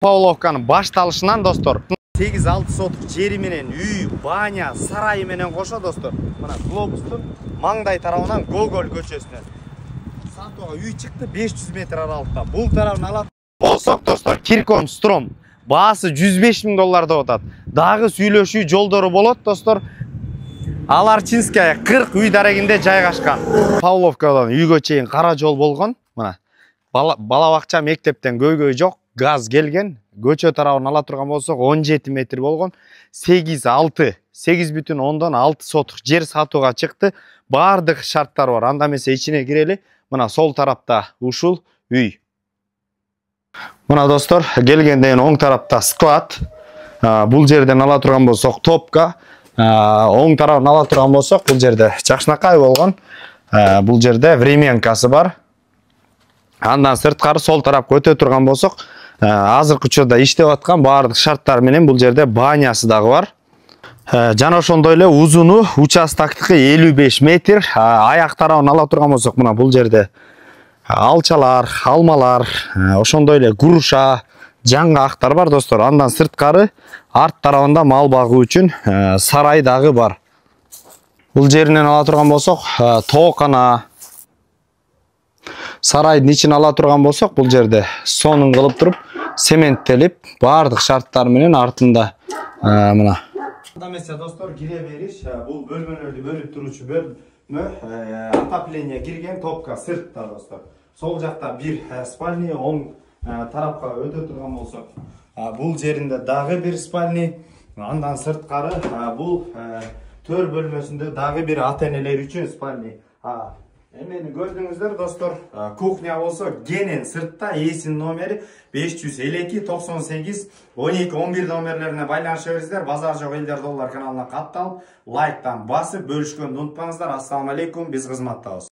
Pavlovka'nın baştalışından dostlar 8-6 sotuk jeri menen үй, banya, sarayı menen koşa dostlar. Mana globustun mаңдай tarafından Gogol көчөсүнөн Satuğa үй çıktı 500 metr aralıkta. Bul tarafını alat bolsok dostlar. Kirkon Strom baası $105.000 деп атат. Дагы сүйлөшүү жолдору болот достор. Аларчинская 40 үй дарегинде жайгашкан. Павловкадан үйгө чейин кара жол болгон. Мына бала бакча мектептен көйгөй жок. Gaz gelgen, göçö tarafını ala turgan bolsok 17 metr болгон. 8,6 sotuk жер сатууга чыкты. Бардык шарттар бар. Анда эмесе ичине кирели. Мына сол тарапта ушул үй. Мына достор, келгенден оң тарапта склад. Бул жерден ала турган болсок топка. Оң тарабын ала турган болсок бул жерде жакшынакай болгон. Бул жерде временкасы бар. Андан сырткары сол тарапка өтө турган болсок, азыркы учурда иштеп аткан баардык шарттар менен бул жерде банясы дагы бар. Жана ошондой эле узуну участоктуку 55 метр. Аяк тарабын ала турган болсок, мына бул жерде алчалар, алмалар, ошондой эле груша, жаңгактар бар достор. Андан сырткары арт тарабында мал багуу үчүн сарай дагы бар. Бул жеринен ала турган болсок, тоокана сарайдын ичин ала турган болсок, бул жерде сонун кылып туруп, цементтелип, баардык шарттар менен артында мына. Анда эмесе достор, кире бериш, бул бөлмөлөрдү бөлүп туручу бөлмө, отопление кирген, топка сыртта достор. Сол жакта бир спальня, оң тарапка өтө турган болсок, бул жеринде дагы бир спальня, андан сырткары бул төр бөлмөсүндө дагы бир ата-энелер үчүн спальня. Эмени көрдүңүздөр достор, кухня болсо кенен сыртта, эсин номери 552 98 12 11 номерлерине байланыша бериңиздер. Базар жок элдер доллар каналына катталып, лайктан басып бөлүшкөндү унутпаңыздар. Ассаламу алейкум, биз кызматтабыз.